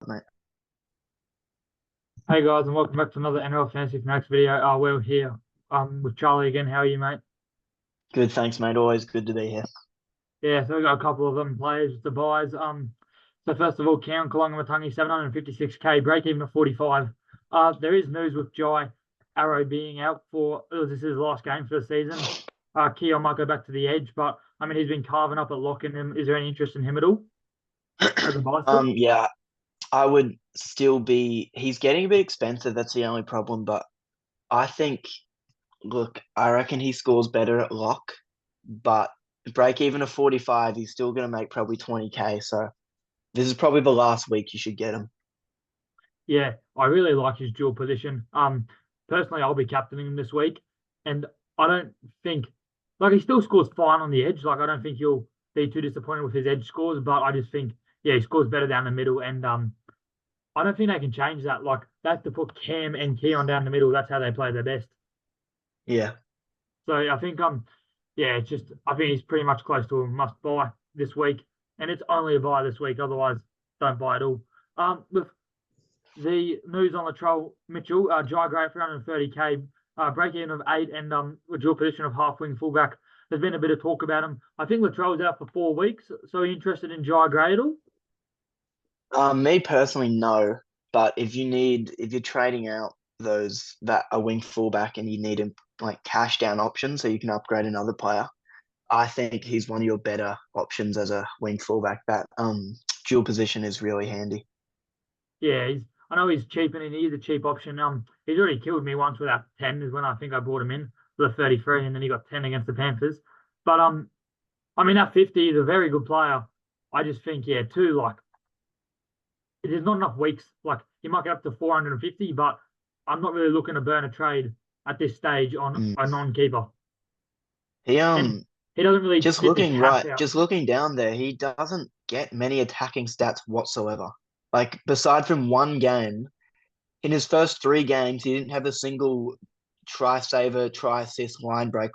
mate. Hey guys, and welcome back to another NRL Fantasy Fanatics video. We're here with Charlie again. How are you, mate? Good, thanks, mate. Always good to be here. Yeah, so we've got a couple of them players, the buys. So first of all, Keon Kalungamatangi, 756k, break even at 45. There is news with Jai Arrow being out for this is his last game for the season. Keon might go back to the edge, but I mean he's been carving up at lock in him. Is there any interest in him at all as a buy still? Yeah, I would still be. He's getting a bit expensive. That's the only problem. But I think, look, I reckon he scores better at lock. But break even of 45, he's still going to make probably 20k. So this is probably the last week you should get him. Yeah, I really like his dual position. Personally, I'll be captaining him this week, and I don't think he still scores fine on the edge. Like I don't think he'll be too disappointed with his edge scores, but I just think he scores better down the middle, and I don't think they can change that. Like they have to put Cam and Keon down the middle. That's how they play their best. Yeah. So I think it's just I think he's pretty much close to a must buy this week, and it's only a buy this week. Otherwise, don't buy at all. With the news on Latrell Mitchell, Jai Gray 330k, break even of 8, and a dual position of half wing fullback. There's been a bit of talk about him. I think Latrell's out for 4 weeks, so are you interested in Jai Gray at all? Me personally, no. But if you're trading out that a wing fullback and you need a like cash down option so you can upgrade another player, I think he's one of your better options as a wing fullback. That dual position is really handy. Yeah, I know he's cheap and he's a cheap option. He's already killed me once with that 10 is when I think I brought him in for the 33, and then he got 10 against the Panthers. But I mean that 50 is a very good player. I just think too like there's not enough weeks. Like he might get up to 450, but I'm not really looking to burn a trade at this stage on Mm. a non-keeper. He And he doesn't really dip his cash out. just looking down there, he doesn't get many attacking stats whatsoever. Like beside from one game, in his first three games, he didn't have a single try saver, try assist, line break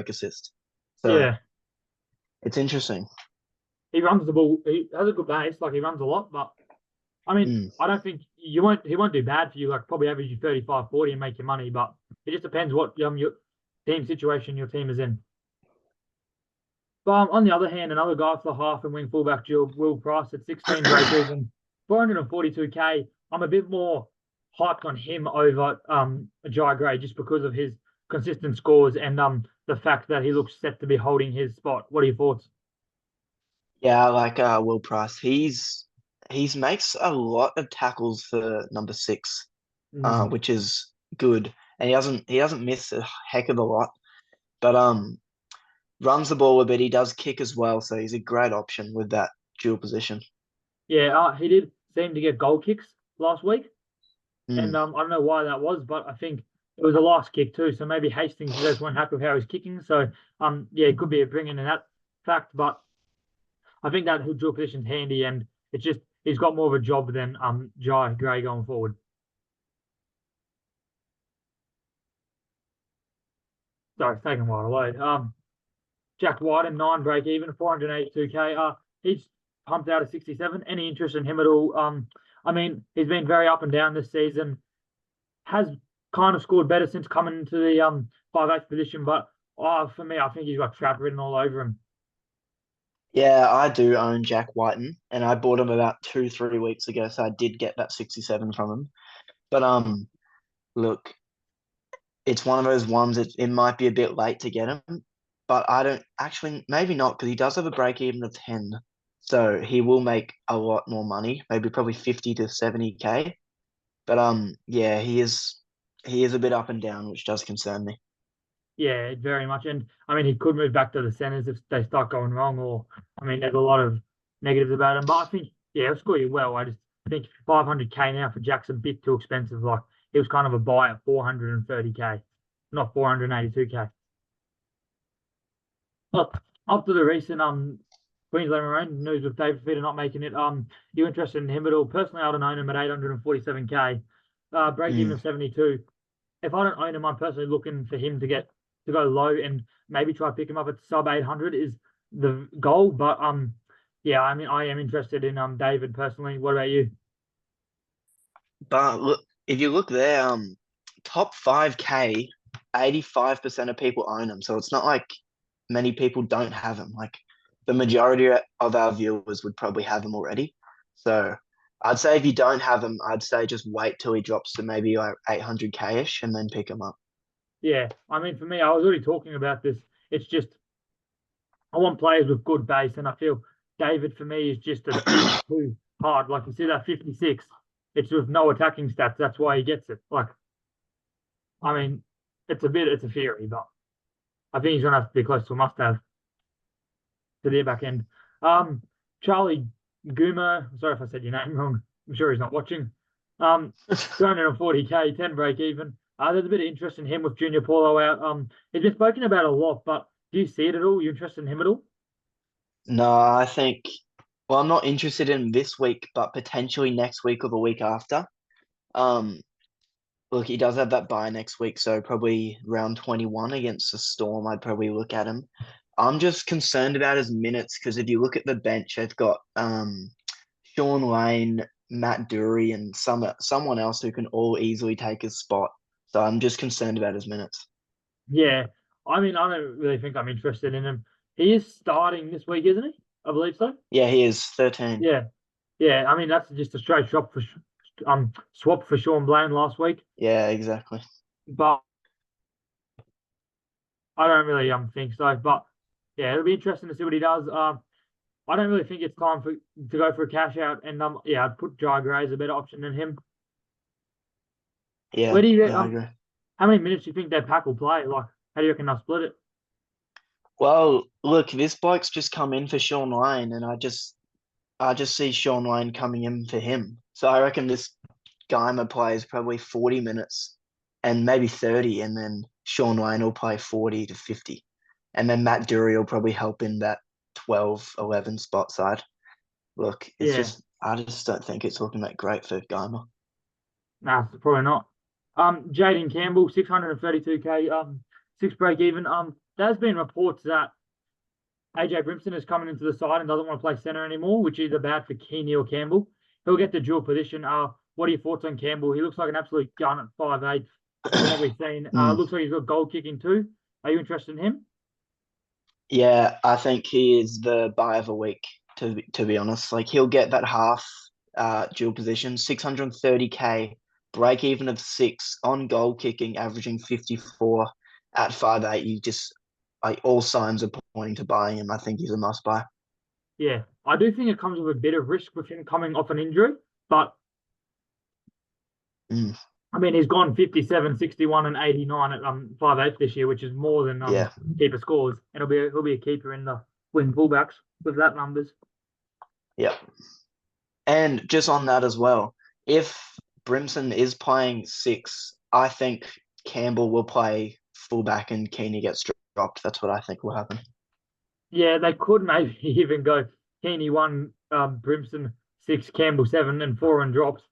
assist. So Yeah, it's interesting. he runs the ball. He has a good base. Like he runs a lot, but I mean, Mm. I don't think you won't. He won't do bad for you. Like probably average you 35, 40 and make your money. But it just depends what your team situation your team is in. But on the other hand, another guy for half and wing fullback dual, Will Price at 16 break even, 442k. I'm a bit more hyped on him over Jai Gray just because of his consistent scores and the fact that he looks set to be holding his spot. What are your thoughts? Yeah, I like Will Price. He's makes a lot of tackles for number six, Mm. which is good. And he doesn't miss a heck of a lot. But runs the ball a bit. He does kick as well, so he's a great option with that dual position. Yeah, he did seem to get goal kicks last week. And Mm. I don't know why that was, but I think it was a last kick too. So maybe Hastings just weren't happy with how he's kicking. So it could be a bring in that fact. But I think that dual position's handy, and it's just he's got more of a job than Jai Gray going forward. Sorry, it's taking a while to load. Jack White and 9 break even, 482k. He's pumped out of 67. Any interest in him at all? I mean, he's been very up and down this season. Has kind of scored better since coming into the 5'8" position, but for me, I think he's got trap written all over him. Yeah, I do own Jack Whiten, and I bought him about 3 weeks ago, so I did get that 67 from him. But look, it's one of those ones that it might be a bit late to get him, but I don't actually maybe not because he does have a break even of 10, so he will make a lot more money, maybe probably 50 to 70k. But yeah, he is a bit up and down, which does concern me. Yeah, very much. And I mean, he could move back to the centres if they start going wrong, or I mean, there's a lot of negatives about him. But I think, he'll score you well. I just think 500k now for Jack's a bit too expensive. Like, he was kind of a buy at 430k, not 482k. But after the recent Queensland Maroon news with David Feeder not making it, you interested in him at all? Personally, I don't own him at 847k, break even Mm. of 72. If I don't own him, I'm personally looking for him to go low and maybe try to pick him up at sub 800 is the goal. But yeah, I mean, I am interested in David personally. What about you? But look, if you look there, top 5K, 85% of people own them. So it's not like many people don't have them. Like the majority of our viewers would probably have them already. So I'd say if you don't have them, I'd say just wait till he drops to maybe like 800K ish and then pick them up. Yeah, I mean, for me, I was already talking about this. It's just I want players with good base, and I feel David for me is just a bit too hard. Like you see that 56, it's with no attacking stats. That's why he gets it. Like, I mean, it's a theory, but I think he's gonna have to be close to a must-have to the back end. Um, Charlie Goomer, sorry if I said your name wrong. I'm sure he's not watching. 240K, 10 break even. There's a bit of interest in him with Junior Paulo out. He's been spoken about a lot, but do you see it at all? You interested in him at all? No, I think, well, I'm not interested in this week, but potentially next week or the week after. Um, Look, he does have that bye next week, so probably round 21 against the Storm, I'd probably look at him. I'm just concerned about his minutes because if you look at the bench, they've got Sean Lane, Matt Dury, and someone else who can all easily take his spot. So I'm just concerned about his minutes. Yeah, I mean, I don't really think I'm interested in him. He is starting this week, isn't he? I believe so. Yeah, he is 13. Yeah, yeah. I mean, that's just a straight swap for Sean Blaine last week. Yeah, exactly. But I don't really think so. But yeah, it'll be interesting to see what he does. I don't really think it's time for to go for a cash out, and yeah, I'd put Jai Gray as a better option than him. Where Yeah, do you yeah, I agree. how many minutes do you think their pack will play? Like, how do you reckon they'll split it? Well, look, this bloke's just come in for Sean Lane, and I just see Sean Lane coming in for him. So I reckon this Geimer plays probably 40 minutes and maybe 30, and then Sean Lane will play 40 to 50. And then Matt Dury will probably help in that 12, 11 spot side. Look, Yeah, I just don't think it's looking that great for Geimer. nah, probably not. Jaden Campbell, 632K, six break even. There's been reports that AJ Brimson is coming into the side and doesn't want to play centre anymore, which is bad for Keeney or Campbell. He'll get the dual position. What are your thoughts on Campbell? He looks like an absolute gun at 5'8" from what we've seen. Mm. Looks like he's got goal kicking too. Are you interested in him? Yeah, I think he is the buy of the week, to be honest. Like he'll get that half dual position, 630K, break even of 6 on goal kicking, averaging 54 at 5'8". You just like all signs are pointing to buying him. I think he's a must buy. Yeah, I do think it comes with a bit of risk with him coming off an injury, but Mm, I mean, he's gone 57, 61, and 89 at 5'8" this year, which is more than yeah, keeper scores. And he'll be a keeper in the wing fullbacks with that numbers. yeah. And just on that as well, if Brimson is playing 6, I think Campbell will play fullback and Keeney gets dropped. That's what I think will happen. Yeah, they could maybe even go Heaney 1, Brimson 6, Campbell 7, and 4 and drops.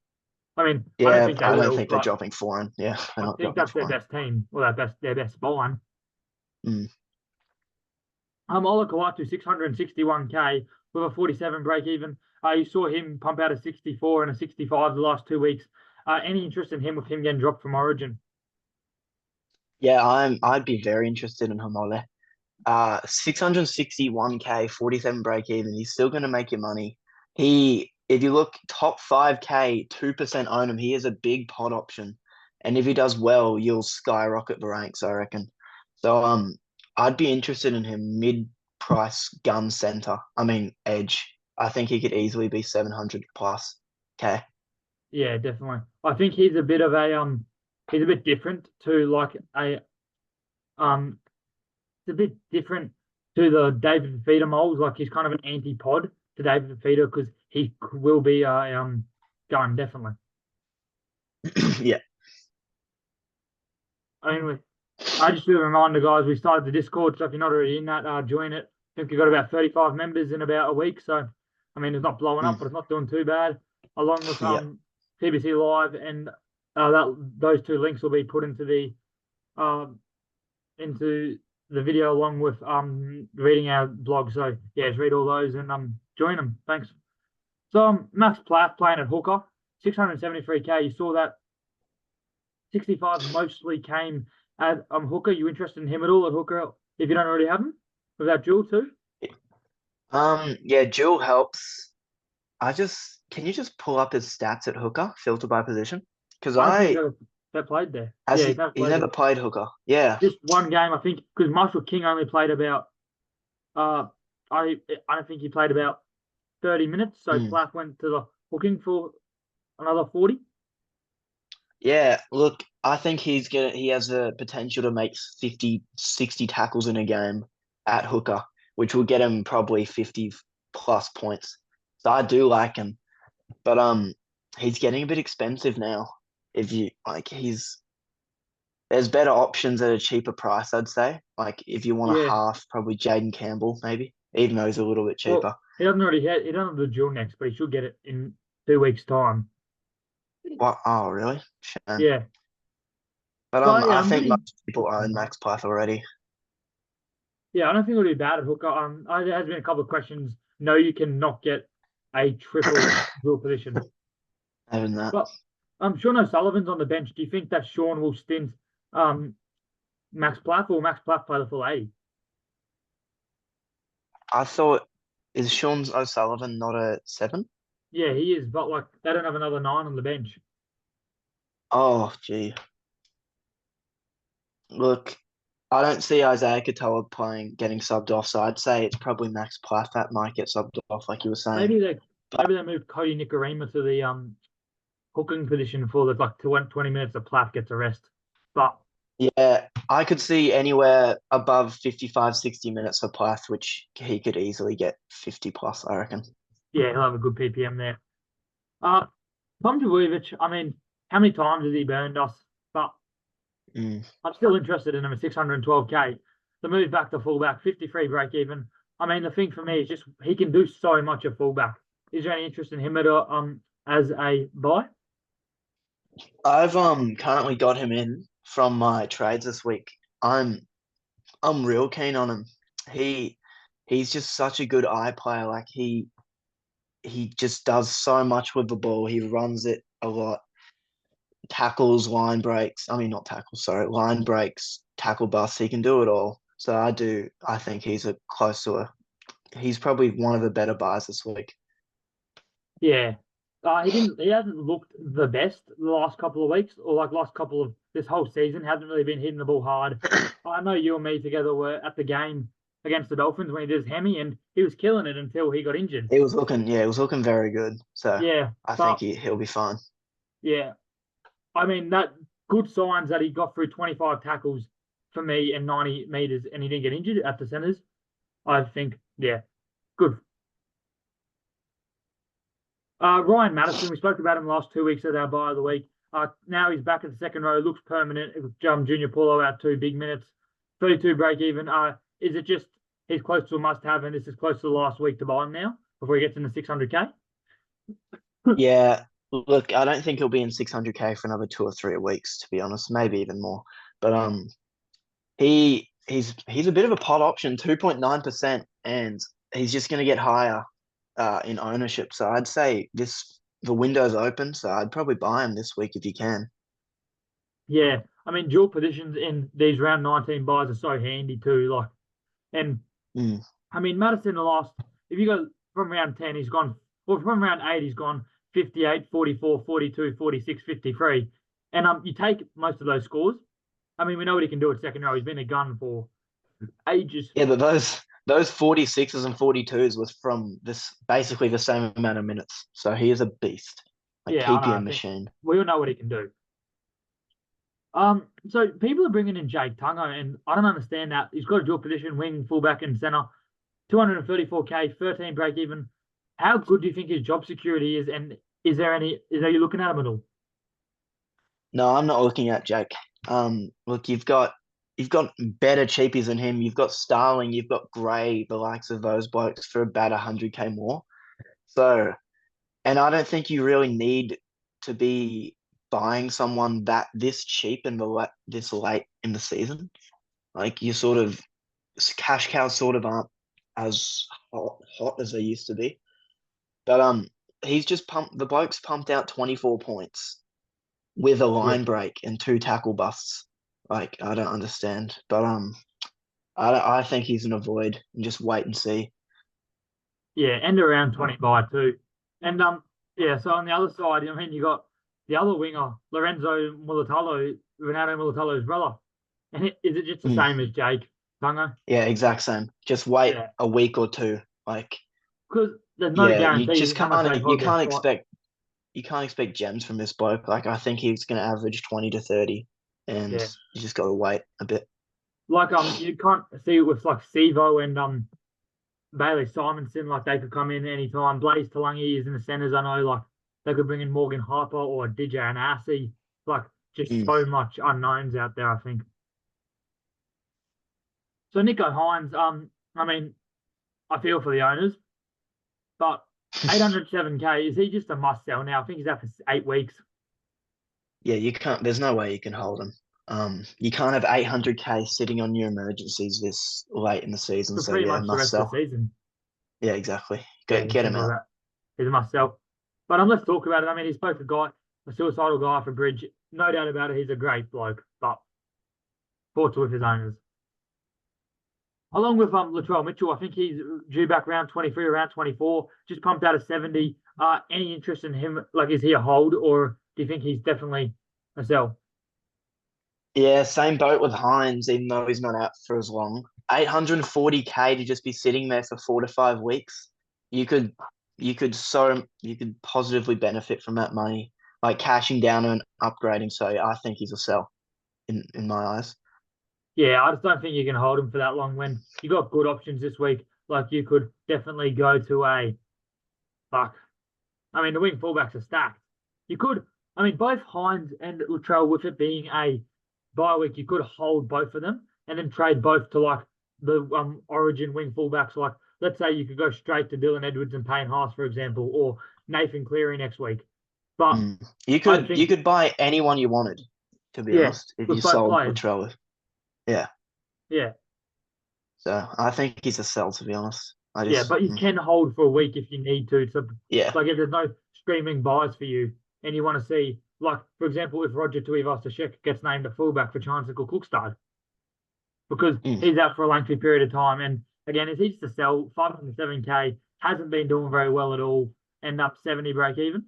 I mean, I don't Yeah, think they I don't will, think they're but dropping foreign. Yeah, they're I not think dropping that's their foreign. best team, or their best spine. Mm. Ola Kawatu 661K with a 47 break even. You saw him pump out a 64 and a 65 the last 2 weeks. Any interest in him with him getting dropped from Origin? Yeah, I'd be very interested in Hamole. 661K, 47 break even. He's still going to make you money. If you look top 5K, 2% own him. He is a big pot option, and if he does well, you'll skyrocket the ranks, I reckon. So I'd be interested in him mid price gun center. I mean edge. I think he could easily be 700 plus. Okay. Yeah, definitely. I think he's a bit different to like a um it's a bit different to the David Fafita molds. Like he's kind of an antipod to David Fafita because he will be gun definitely. Yeah. Anyway, I just do a reminder, guys. We started the Discord, so if you're not already in that, join it. I think we've got about 35 members in about a week, so I mean it's not blowing up, Mm, but it's not doing too bad. Along with yeah. TBC Live, and those two links will be put um into the video along with reading our blog. So yeah, just read all those and join them. Thanks. So Max Plath playing at hooker, 673K. You saw that 65 mostly came at hooker. You interested in him at all at hooker if you don't already have him? With that duel too? Yeah, Jewel helps. Can you just pull up his stats at hooker, filter by position? Because I don't think he's ever played there. has Yeah, he's never he's played never there. played hooker. Yeah. Just one game, I think, because Marshall King only played about uh I don't think he played about 30 minutes. So Mm. Plath went to the hooking for another 40. Yeah, look, I think he has the potential to make 50, 60 tackles in a game at hooker, which will get him probably 50 plus points. So I do like him. But he's getting a bit expensive now. If you like there's better options at a cheaper price, I'd say. Like if you want a Yeah. half, probably Jaden Campbell, maybe, even though he's a little bit Well, cheaper. he doesn't have the duel next, but he should get it in 2 weeks' time. What? Oh, really? Shame. Yeah. But But yeah, I I'm think pretty most people own Max Plath already. yeah, I don't think it'll be bad at hooker. There has been a couple of questions. No, you cannot get a triple dual position. Having that. But I'm sure no Sullivan's on the bench. Do you think that Sean will stint um Max Plath or Max Plath play the full 80? I thought, is Sean O'Sullivan not a seven? Yeah, he is, but like they don't have another 9 on the bench. Oh, gee. Look, I don't see Isaiah Katoa getting subbed off, so I'd say it's probably Max Plath that might get subbed off, like you were saying. Maybe they But maybe they move Cody Nicarima to the hooking position for the like 20 minutes that Plath gets a rest. But yeah, I could see anywhere above 55, 60 minutes for Plath, which he could easily get 50 plus, I reckon. yeah, he'll have a good PPM there. Uh Tom Dvojevic, I mean, how many times has he burned us? But Mm. I'm still interested in him at 612K. The move back to fullback, 53 break even. I mean, the thing for me is just he can do so much at fullback. Is there any interest in him at as a buy? I've currently got him in from my trades this week. I'm real keen on him. He he's just such a good eye player. Like he just does so much with the ball. He runs it a lot. Tackles, line breaks. I mean, not tackles, sorry, line breaks, tackle busts. He can do it all. So I do. I think he's a close to a. He's probably one of the better buys this week. Yeah. He hasn't looked the best the last couple of weeks or like last couple of this whole season. Hasn't really been hitting the ball hard. I know you and me together were at the game against the Dolphins when he did his hemi and he was killing it until he got injured. He was looking very good. So Yeah. I think But he'll be fine. yeah, I mean, that good signs that he got through 25 tackles for me and 90 meters and he didn't get injured at the centers. I think, yeah, good. Ryan Madison, we spoke about him last 2 weeks at our buy of the week. Now he's back at the second row, looks permanent. Junior Paulo out 2 big minutes, 32 break even. Is it just he's close to a must have and this is close to the last week to buy him now before he gets in the 600K? Yeah, look, I don't think he'll be in 600K for another 2 or 3 weeks, to be honest. Maybe even more. But he's a bit of a pot option, 2.9%, and he's just going to get higher in ownership. So I'd say the window's open, so I'd probably buy him this week if you can. Yeah, I mean, dual positions in these round 19 buys are so handy too. Like, and Mm. I mean, Madison, the last, if you go from round 10, he's gone, or from round 8, he's gone 58, 44, 42, 46, 53. And you take most of those scores. I mean, we know what he can do at second row. He's been a gun for ages. Yeah, but those 46s and 42s was from this basically the same amount of minutes. So he is a beast, like Yeah, I know. I PPM think machine. we all know what he can do. So people are bringing in Jake Tungo, and I don't understand that. He's got a dual position, wing, fullback, and center. 234K, 13 break even. How good do you think his job security is? And are you looking at him at all? No, I'm not looking at Jake. Look, you've got better cheapies than him. You've got Starling, you've got Gray, the likes of those blokes for about 100K more. So, and I don't think you really need to be buying someone this cheap in this late in the season. Like you sort of cash cows sort of aren't as hot as they used to be. But he's just pumped. The bloke's pumped out 24 points with a Yeah, line break and two tackle busts. Like I don't understand, but I think he's an avoid and just wait and see. yeah, and around 20 by too. And yeah, so on the other side, I mean, you got the other winger, Lorenzo Mulatalo, Ronaldo Mulatalo's brother. And is it just the Mm, same as Jake Tungo? yeah, exact same. Just wait Yeah, a week or two. Like because there's no yeah, guarantee how much they you hold their can't spot. expect gems from this bloke. Like I think he's going to average 20 to 30, and Yeah, you just got to wait a bit. like you can't see it with like Sevo and Bailey Simonson, like they could come in anytime. Blaze Talangi is in the centres. I know, like they could bring in Morgan Harper or DJ Anasi. Like just Mm. so much unknowns out there. I think. So Nico Hines, I mean, I feel for the owners, but 807K, is he just a must sell now? I think he's out for 8 weeks. Yeah, you can't. There's no way you can hold him. You can't have 800k sitting on your emergencies this late in the season. For So pretty yeah, much the must rest of sell. the season. Yeah, exactly. Yeah, Get him simple as out. that. He's a must sell. But let's talk about it. I mean, he's both a suicidal guy for Bridge. No doubt about it. He's a great bloke, but fortunate with his owners. Along with Latrell Mitchell, I think he's due back around 23, around 24, just pumped out of 70. Any interest in him? Like, is he a hold or do you think he's definitely a sell? Yeah, same boat with Hines, even though he's not out for as long. 840k to just be sitting there for 4 to 5 weeks. You could you could positively benefit from that money, like cashing down and upgrading. So I think he's a sell in my eyes. Yeah, I just don't think you can hold him for that long when you got good options this week. Like, you could definitely go to fuck. I mean, the wing fullbacks are stacked. You could, I mean, both Hines and Latrell, with it being a bye week, you could hold both of them and then trade both to like the Origin wing fullbacks. Like, let's say you could go straight to Dylan Edwards and Payne Haas, for example, or Nathan Cleary next week. But Mm. I You think, could buy anyone you wanted, to be yeah, honest, if you with both sold players, Latrell. Yeah. yeah, So I think he's a sell, to be honest. yeah. But you can hold for a week if you need to. So, Yeah. like, if there's no streaming buys for you and you want to see, like, for example, if Roger Tuivasa-Sheck gets named a fullback for Chantical Cookstad, because Mm. he's out for a lengthy period of time. And again, if he's to sell 507K, hasn't been doing very well at all, end up 70 break even.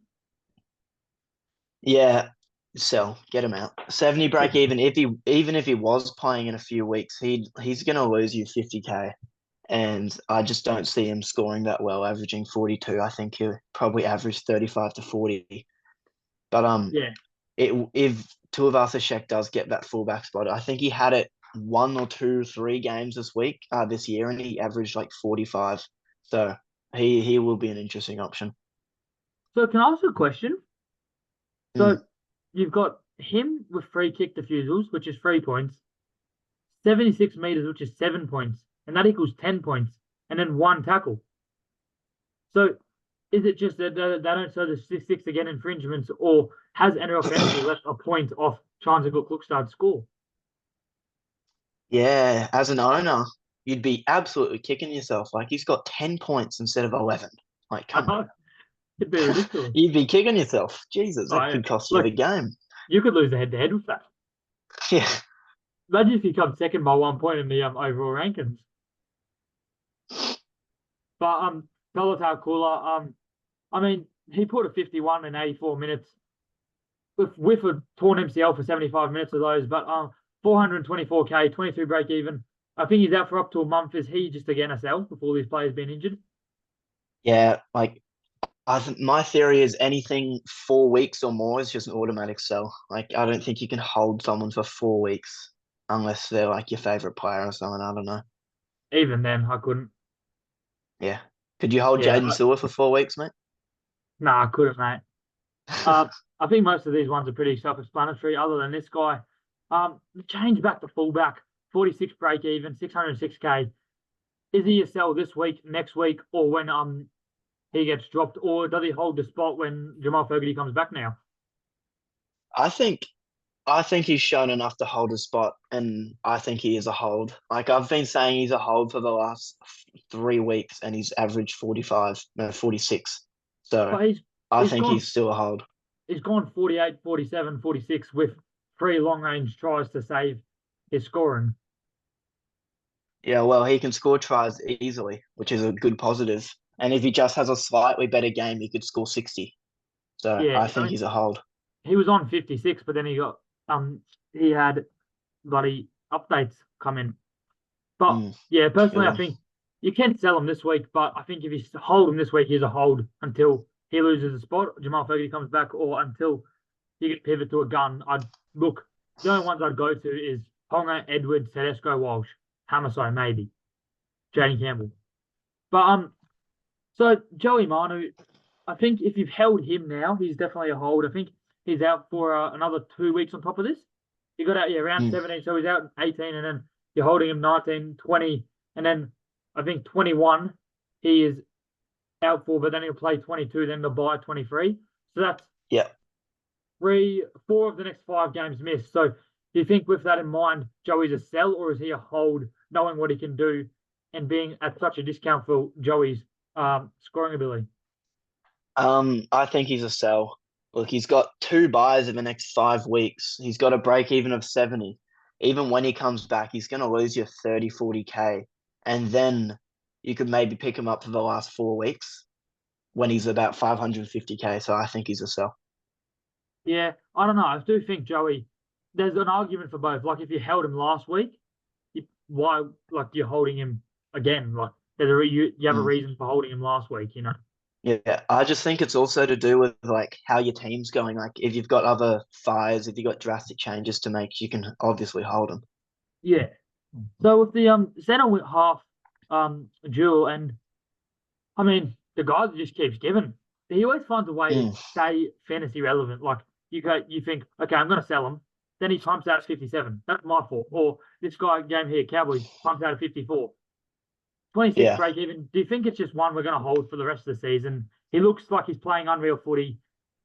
Yeah. Sell. Get him out. 70 Yeah, break even. Even if he was playing in a few weeks, he's gonna lose you 50k. And I just don't see him scoring that well, averaging 42. I think he'll probably average 35 to 40. But yeah. if Tuivasa-Sheck does get that fullback spot, I think he had it one or two, 3 games this year, and he averaged like 45. So he will be an interesting option. So can I ask you a question? Mm. So you've got him with free kick defusals, which is 3 points, 76 meters, which is 7 points, and that equals 10 points, and then one tackle. So is it just that they don't show the statistics again infringements, or has NRL Fantasy left a point off trying to get Cookstad score? Yeah, as an owner, you'd be absolutely kicking yourself. Like he's got 10 points instead of 11. Like, I come on. know it'd be ridiculous. You'd be kicking yourself. Jesus, Oh, that yeah. could cost you the Like, game. you could lose a head to head with that. Yeah. Imagine if you come second by 1 point in the overall rankings. But Pelotar Cooler, I mean, he put a 51 in 84 minutes with a torn MCL for 75 minutes of those, but 424K, 23 break even. I think he's out for up to a month. Is he just again a sell before these players been injured? Yeah, like my theory is anything 4 weeks or more is just an automatic sell. Like I don't think you can hold someone for 4 weeks unless they're like your favorite player or something. I don't know. Even then, I couldn't. Yeah. Could you hold Yeah, Jaden Sewer for 4 weeks, mate? nah, I couldn't, mate. Uh, I think most of these ones are pretty self-explanatory. Other than this guy, change back to fullback, 46 break even, 606K. Is he a sell this week, next week, or when he gets dropped, or does he hold the spot when Jamal Fogarty comes back now? I think I think he's shown enough to hold his spot, and I think he is a hold. Like I've been saying, he's a hold for the last 3 weeks, and he's averaged 45, no 46. So But he's I He's think gone he's still a hold. he's gone 48, 47, 46 with three long range tries to save his scoring. Yeah, well, he can score tries easily, which is a good positive. And if he just has a slightly better game, he could score 60. So Yeah, I I think mean he's a hold. he was on 56, but then he had bloody updates come in. But yeah, personally, I True. think you can sell him this week, but I think if you hold him this week, he's a hold until he loses a spot, Jamal Fergie comes back, or until you get pivot to a gun. I'd look. The only ones I'd go to is Ponga, Edwards, Tedesco, Walsh, Hamaso, maybe Jaden Campbell. But so Joey Manu, I think if you've held him now, he's definitely a hold. I think he's out for another 2 weeks on top of this. He got out, yeah, around Mm, 17, so he's out 18, and then you're holding him 19, 20, and then I think 21 he is out for, but then he'll play 22, then they'll buy 23. So that's yeah. four of the next 5 games missed. So do you think with that in mind, Joey's a sell or is he a hold, knowing what he can do and being at such a discount for Joey's scoring ability? I think he's a sell. Look, he's got two buys in the next 5 weeks. He's got a break even of 70. Even when he comes back, he's going to lose you 30, 40K. And then you could maybe pick him up for the last 4 weeks when he's about 550K. So I think he's a sell. Yeah, I don't know. I do think Joey, there's an argument for both. Like if you held him last week, why like you're holding him again? Like you have a Mm. reason for holding him last week, you know? Yeah, I just think it's also to do with like how your team's going. Like if you've got other fires, if you've got drastic changes to make, you can obviously hold them. Yeah. So with the center with half duel, and I mean the guy that just keeps giving. He always finds a way to Mm, stay fantasy relevant. Like you think, okay, I'm gonna sell him. Then he pumps out 57. That's my fault. Or this guy game here, Cowboys, pumps out 54. 26 yeah. break even. Do you think it's just one we're going to hold for the rest of the season? He looks like he's playing unreal footy.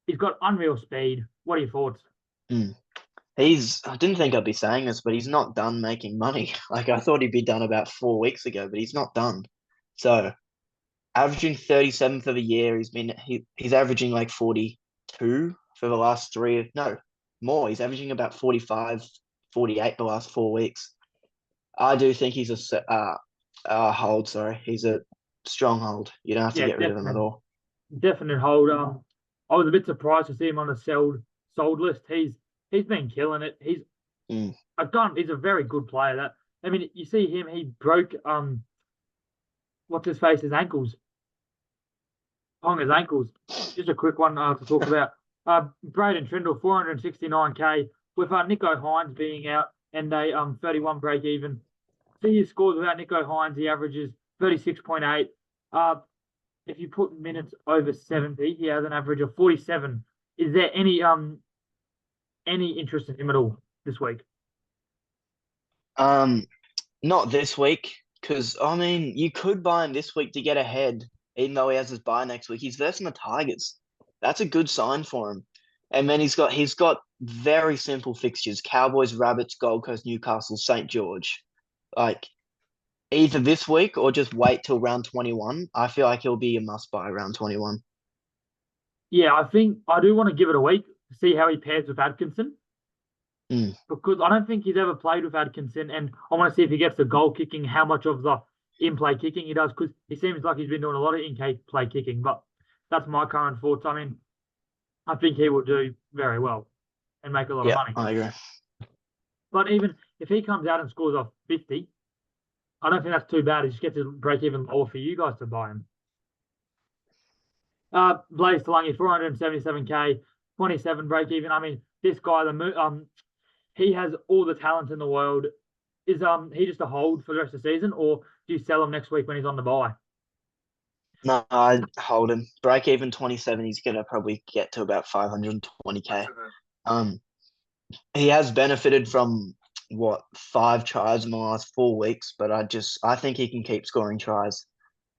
He's got unreal speed. What are your thoughts? Mm. I didn't think I'd be saying this, but he's not done making money. Like I thought he'd be done about 4 weeks ago, but he's not done. So averaging 37 for the year, he's averaging like 42 for the last three. No, more. He's averaging about 45, 48 the last 4 weeks. I do think he's a hold. Sorry, he's a strong hold. You don't have to Yeah, get rid of him at definite, all. definite hold. I was a bit surprised to see him on the sold list. He's been killing it. Mm, He's a very good player. That I mean, you see him. He broke what's his face, his ankles, Ponga's ankles. Just a quick one to talk about. Braden Trindle, 469K, with Nico Hines being out and a 31 break even. See his scores without Nico Hines, he averages 36.8. If you put minutes over 70, he has an average of 47. Is there any interest in him at all this week? Um, Not this week, because I mean, you could buy him this week to get ahead, even though he has his bye next week. He's versing the Tigers. That's a good sign for him. And then he's got very simple fixtures: Cowboys, Rabbits, Gold Coast, Newcastle, St. George. Like either this week or just wait till round 21. I feel like he'll be a must buy round 21. Yeah, I think I do want to give it a week to see how he pairs with Atkinson Mm, because I don't think he's ever played with Atkinson, and I want to see if he gets the goal kicking, how much of the in-play kicking he does, because he seems like he's been doing a lot of in-play kicking. But that's my current thoughts. I mean, I think he will do very well and make a lot of yeah, money. I agree. But even if he comes out and scores off 50, I don't think that's too bad. He just gets to break even lower for you guys to buy him. Blaze Talangi, 477K, 27 break even. I mean, this guy, he has all the talent in the world. Is he just a hold for the rest of the season, or do you sell him next week when he's on the buy? No, I'd hold him. Break even 27. He's gonna probably get to about 520K. Um, he has benefited from what 5 tries in the last 4 weeks, but I think he can keep scoring tries.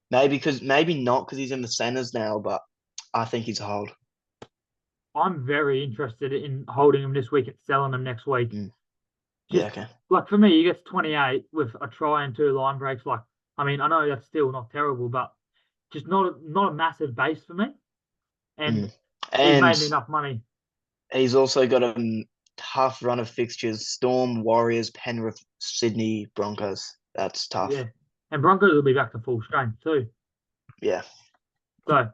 Maybe not because he's in the centers now, but I think he's a hold. I'm very interested in holding him this week and selling him next week. Mm, yeah, Just okay. like for me, he gets 28 with a try and 2 line breaks. Like, I mean, I know that's still not terrible, but just not a massive base for me. and Mm. he's made And me enough money. he's also got a tough run of fixtures: Storm, Warriors, Penrith, Sydney, Broncos. That's tough. Yeah, and Broncos will be back to full strength too. Yeah. So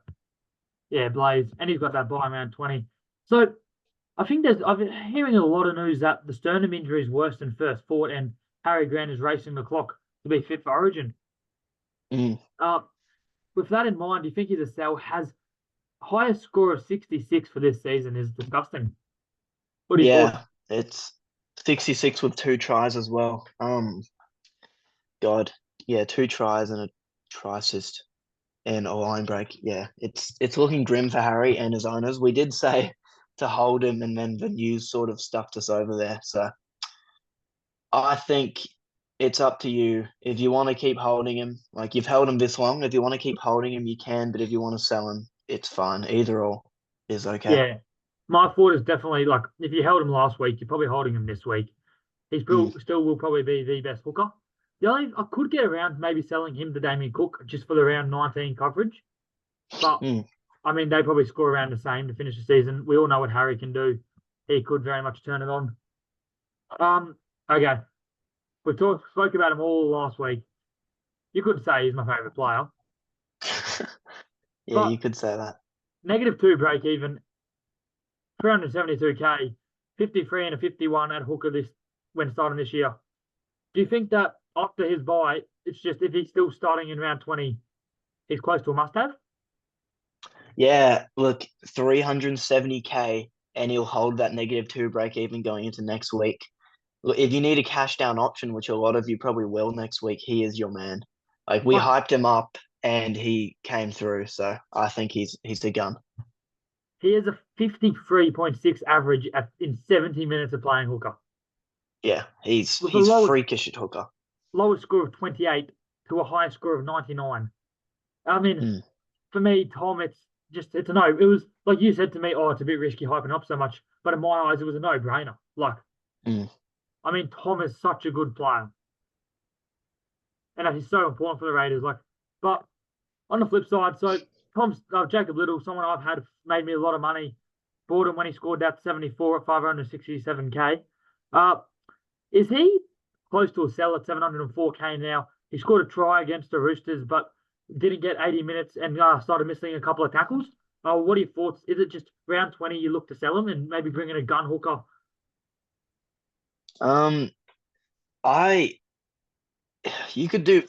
yeah, Blaze, and he's got that buy around 20. So I think I've been hearing a lot of news that the sternum injury is worse than first thought, and Harry Grant is racing the clock to be fit for Origin. Mm. Uh, with that in mind, do you think he's a sell? Has highest score of 66 for this season is disgusting. What are your thoughts? Yeah. It's 66 with 2 tries as well. God. Yeah, 2 tries and a try assist and a line break. Yeah, it's looking grim for Harry and his owners. We did say to hold him, and then the news sort of stuffed us over there. So I think it's up to you. If you want to keep holding him, like you've held him this long, if you want to keep holding him, you can. But if you want to sell him, it's fine. Either or is okay. Yeah, my thought is definitely like if you held him last week, you're probably holding him this week. He Mm, still will probably be the best hooker. The only I could get around maybe selling him to Damien Cook just for the round 19 coverage, but mm. I mean they probably score around the same to finish the season. We all know what Harry can do. He could very much turn it on. Okay, spoke about him all last week. You could say he's my favourite player, Yeah, you but could say that. -2 break even, 372k, 53 and a 51 at hooker this when starting this year. Do you think that after his buy, it's just if he's still starting in round 20, he's close to a must have? Yeah, look, 370K, and he'll hold that -2 break even going into next week. Look, if you need a cash down option, which a lot of you probably will next week, he is your man. Like we But hyped him up and he came through, so I think he's the gun. he has a 53.6 average in 70 minutes of playing hooker Yeah, he's with a he's freakish at hooker. lowest score of 28 to a high score of 99. I mean, Mm, for me, Tom, it's a no. It was like you said to me, oh, it's a bit risky hyping up so much. But in my eyes, it was a no-brainer. Like, mm. I mean, Tom is such a good player. And he's so important for the Raiders. Like, but on the flip side, so Tom's Jacob Little, someone I've had made me a lot of money. Bought him when he scored that 74 at 567k. Uh, is he close to a sell at 704k now? He scored a try against the Roosters, but didn't get 80 minutes and started missing a couple of tackles. What are your thoughts? Is it just round 20 you look to sell him and maybe bring in a gun hooker? Um, I you could do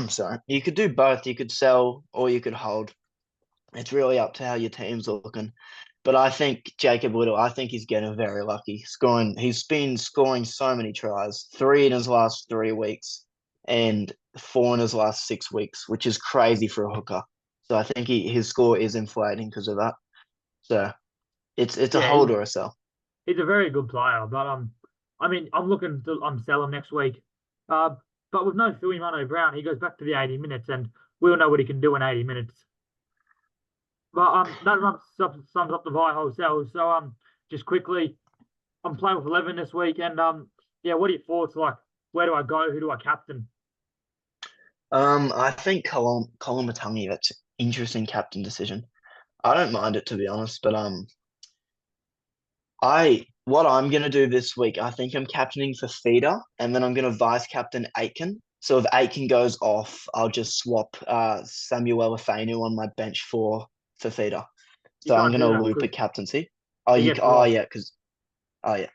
sorry, you could do both. You could sell or you could hold. It's really up to how your team's looking. But I think Jacob Little, I think he's getting very lucky. He's been scoring so many tries, 3 in his last 3 weeks, and 4 in his last 6 weeks, which is crazy for a hooker. So I think his score is inflating because of that. So it's a Yeah, hold or a sell. he's a very good player, but I mean, I'm looking to sell him next week. Uh, but with no Philly Mono Brown, he goes back to the 80 minutes, and we all know what he can do in 80 minutes. But that sums up the buy wholesale. So just quickly, I'm playing with 11 this week, and yeah, what are your thoughts? Like, where do I go? Who do I captain? I think Colin Matangi, that's an interesting captain decision. I don't mind it to be honest, but I what I'm gonna do this week, I think I'm captaining for feeder, and then I'm gonna vice captain Aitken. So if Aitken goes off, I'll just swap Samuel Afenu on my bench for feeder. You So I'm can't do gonna that loop a because captaincy. Oh he you gets oh lost. yeah, because oh yeah.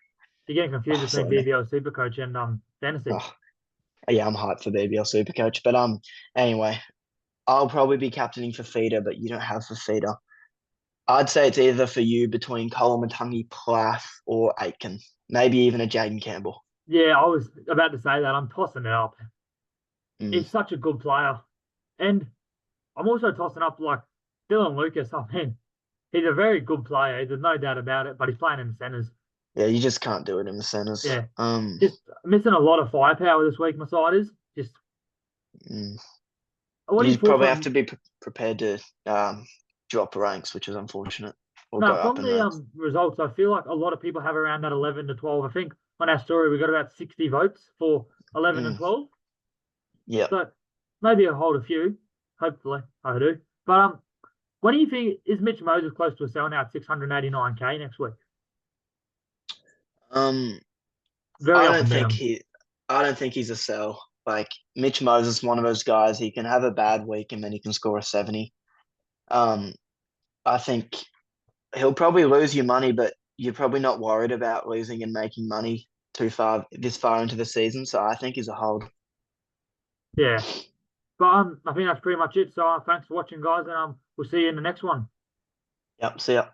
You're getting confused Oh, between sorry, mate. BBL Supercoach and fantasy. Oh, yeah, I'm hyped for BBL Supercoach. But anyway, I'll probably be captaining for feeder, but you don't have for feeder. I'd say it's either for you between Kolomatangi, Plath, or Aitken. Maybe even a Jaden Campbell. Yeah, I was about to say that. I'm tossing it up. Mm. He's such a good player, and I'm also tossing up like Dylan Lucas. I mean, he's a very good player. There's no doubt about it. But he's playing in the centres. Yeah, you just can't do it in the centres. Yeah, just missing a lot of firepower this week. My side is just. Mm. What are your You thoughts probably have on? to be prepared to drop ranks, which is unfortunate, or Now, go up from in the ranks. results, I feel like a lot of people have around that 11 to 12. I think on our story we got about 60 votes for 11 and Mm. 12. Yeah. So maybe I'll hold a few. Hopefully, I do. But What do you think? Is Mitch Moses close to a sell now at 689K next week? Um, Very I up don't and think down. he, I don't think he's a sell. Like Mitch Moses, one of those guys. He can have a bad week and then he can score a 70. Um, I think he'll probably lose you money, but you're probably not worried about losing and making money too far this far into the season. So I think he's a hold. Yeah. But I think that's pretty much it. So thanks for watching, guys, and we'll see you in the next one. Yep. See ya.